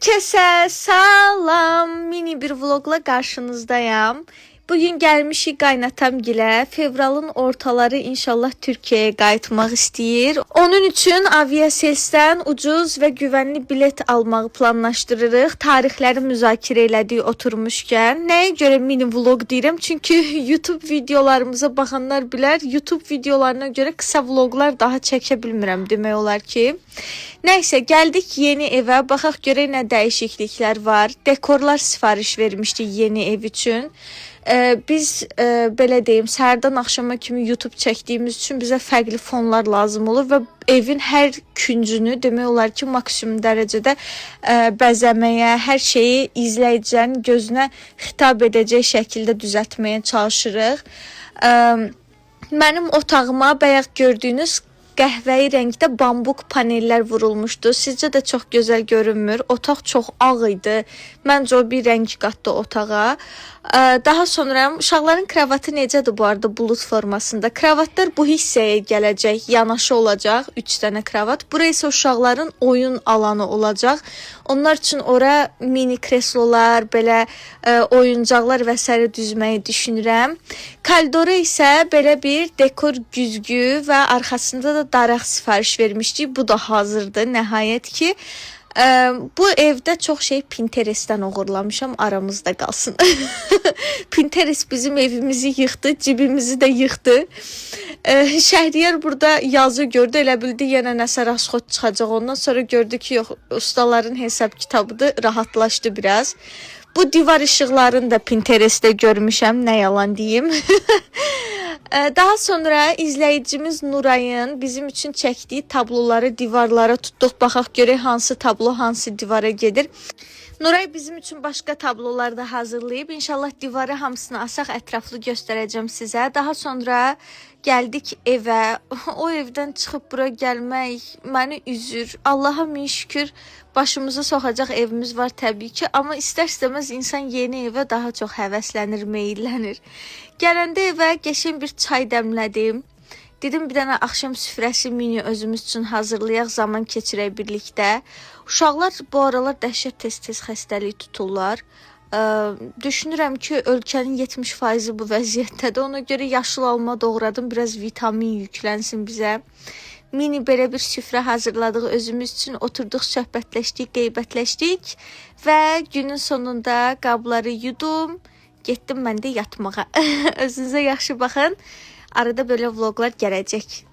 Herkese salam, mini bir vlogla karşınızdayım. Bugün gəlmişik qaynatamgilə. Fevralın ortaları inşallah Türkiyəyə qayıtmaq istəyir. Onun üçün Aviasels'dən ucuz və güvənli bilet almağı planlaşdırırıq. Tarixləri müzakirə elədik oturmuşkən. Nəyə görə mini vlog deyirəm? Çünki YouTube videolarımıza baxanlar bilər. YouTube videolarına görə qısa vloglar daha çəkə bilmirəm demək olar ki. Nəysə, gəldik yeni evə. Baxaq görək nə dəyişikliklər var. Dekorlar sifariş vermişdik yeni ev üçün. Biz belə deyim, səhərdən axşama kimi YouTube çəkdiyimiz üçün bizə fərqli fonlar lazım olur və evin hər küncünü demək olar ki, maksimum dərəcədə bəzəməyə, hər şeyi izləyicilərin gözünə xitab edəcək şəkildə düzəltməyə çalışırıq. Mənim otağıma bayaq gördüyünüz qəhvəyi rəngdə bambuk panellər vurulmuşdu. Sizcə də çox gözəl görünmür. Otaq çox ağ idi. Məncə o bir rəng qatdı otağa. Daha sonra uşaqların kravatı necədir bu arada bulut formasında? Kravatlar bu hissəyə gələcək, yanaşı olacaq. 3 dənə kravat. Bura isə uşaqların oyun alanı olacaq. Onlar üçün ora mini kreslolar, belə oyuncaqlar və s. düzməyi düşünürəm. Koridora isə belə bir dekor güzgü və arxasında da daraq sifariş vermişdik. Bu da hazırdır nəhayət ki. Bu evdə çox şey Pinterestdən uğurlamışam, aramızda qalsın. Pinterest bizim evimizi yıxdı, cibimizi də yıxdı. Şəhriyar burada yazı gördü, elə bildi yenə nəsə rasxod çıxacaq. Ondan sonra gördü ki, yox, ustaların hesab kitabıdır, rahatlaşdı biraz. Bu divar işıqlarını da Pinterest'te görmüşəm, nə yalan deyim. Daha sonra izləyicimiz Nurayın bizim üçün çəkdiyi tabloları divarlara tutduq. Baxaq görək hansı tablo hansı divara gedir. Nuray bizim üçün başqa tablolar da hazırlayıb. İnşallah divarı hamısını asaq ətraflı göstərəcəm sizə. Daha sonra gəldik evə. O evdən çıxıb bura gəlmək məni üzür. Allaha min şükür başımızı soxacaq evimiz var təbii ki. Amma istər-istəməz insan yeni evə daha çox həvəslənir, meyillənir. Gələndə evə qəşəng bir çay dəmlədim. Dedim bir dənə axşam süfrəsi mini özümüz üçün hazırlayaq, zaman keçirək birlikdə. Uşaqlar bu aralar dəhşət tez-tez xəstəlik tuturlar. Düşünürəm ki, ölkənin 70% bu vəziyyətdədir. Ona görə yaşıl alma doğradım, biraz vitamin yüklənsin bizə. Mini belə bir süfrə hazırladıq özümüz üçün. Oturduq, söhbətləşdik, qeybətləşdik və günün sonunda qabları yudum. Getdim mən də yatmağa. Özünüzə yaxşı baxın. Arada böyle vloglar gələcək.